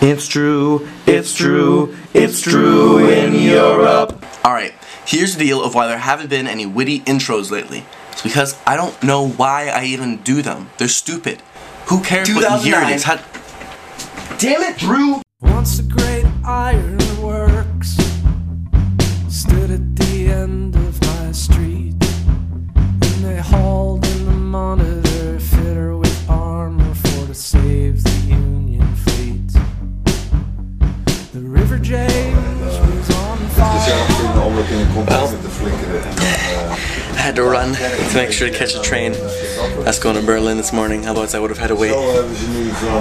It's true, it's true, it's true in Europe. Alright, here's the deal of why there haven't been any witty intros lately. It's because I don't know why I even do them. They're stupid. Who cares what year it is? Damn it, Drew! Once the great ironworks stood at the end of my street, and they hauled in the monitor fitter with armor for to save the Union fleet. The River James was on fire. I had to run to make sure to catch a train that's going to Berlin this morning, otherwise I would have had to wait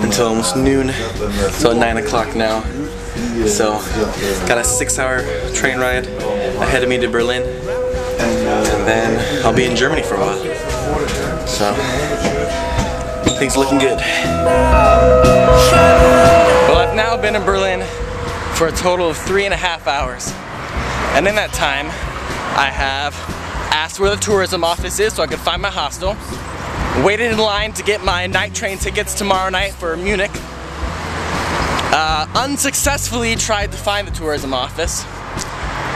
until almost noon, so 9 o'clock now. So, got a 6-hour train ride ahead of me to Berlin, and then I'll be in Germany for a while. So, things looking good. Well, I've now been in Berlin for a total of 3.5 hours, and in that time, I have asked where the tourism office is so I could find my hostel, waited in line to get my night train tickets tomorrow night for Munich, unsuccessfully tried to find the tourism office,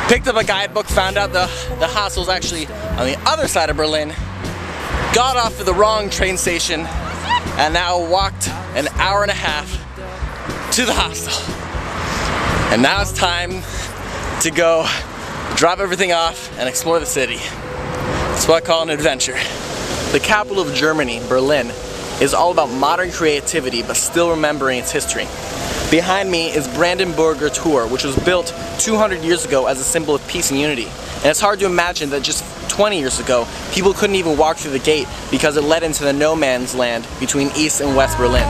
picked up a guidebook, found out the hostel's actually on the other side of Berlin, got off at the wrong train station, and now walked an hour and a half to the hostel. And now it's time to go drop everything off and explore the city. That's what I call an adventure. The capital of Germany, Berlin, is all about modern creativity but still remembering its history. Behind me is Brandenburger Tor, which was built 200 years ago as a symbol of peace and unity. And it's hard to imagine that just 20 years ago, people couldn't even walk through the gate because it led into the no man's land between East and West Berlin.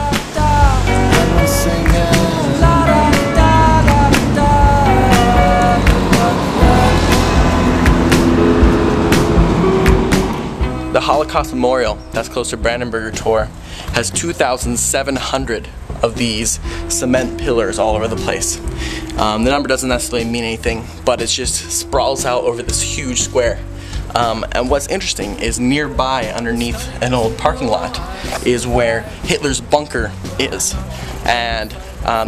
The Holocaust Memorial, that's close to Brandenburger Tor, has 2,700 of these cement pillars all over the place. The number doesn't necessarily mean anything, but it just sprawls out over this huge square. And what's interesting is nearby, underneath an old parking lot, is where Hitler's bunker is. And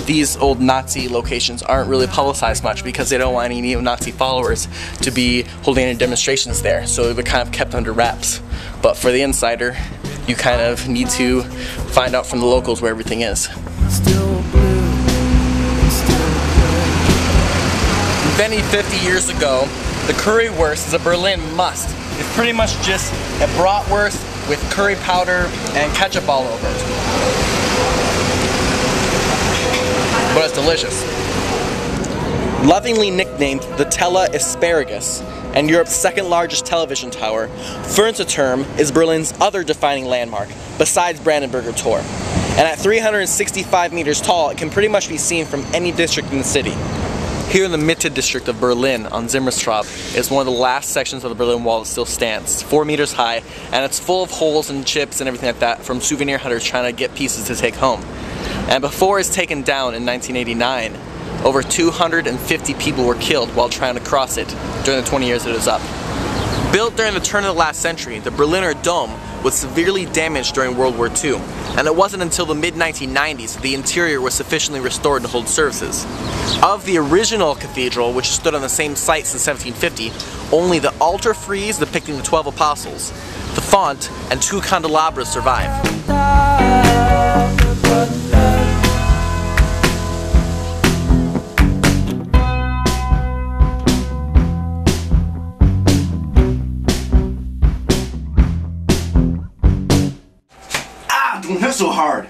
these old Nazi locations aren't really publicized much because they don't want any neo-Nazi followers to be holding any demonstrations there, so they've been kind of kept under wraps. But for the insider, you kind of need to find out from the locals where everything is. Invented 50 years ago, the currywurst is a Berlin must. It's pretty much just a bratwurst with curry powder and ketchup all over it. But it's delicious. Lovingly nicknamed the Tella Asparagus and Europe's second largest television tower, Fernsehturm is Berlin's other defining landmark, besides Brandenburger Tor. And at 365 meters tall, it can pretty much be seen from any district in the city. Here in the Mitte district of Berlin on Zimmerstraße is one of the last sections of the Berlin Wall that still stands. It's 4 meters high, and it's full of holes and chips and everything like that from souvenir hunters trying to get pieces to take home. And before it's taken down in 1989, over 250 people were killed while trying to cross it during the 20 years it was up. Built during the turn of the last century, the Berliner Dome was severely damaged during World War II, and it wasn't until the mid-1990s that the interior was sufficiently restored to hold services. Of the original cathedral, which stood on the same site since 1750, only the altar frieze depicting the 12 apostles, the font, and 2 candelabras survive. Don't hit so hard.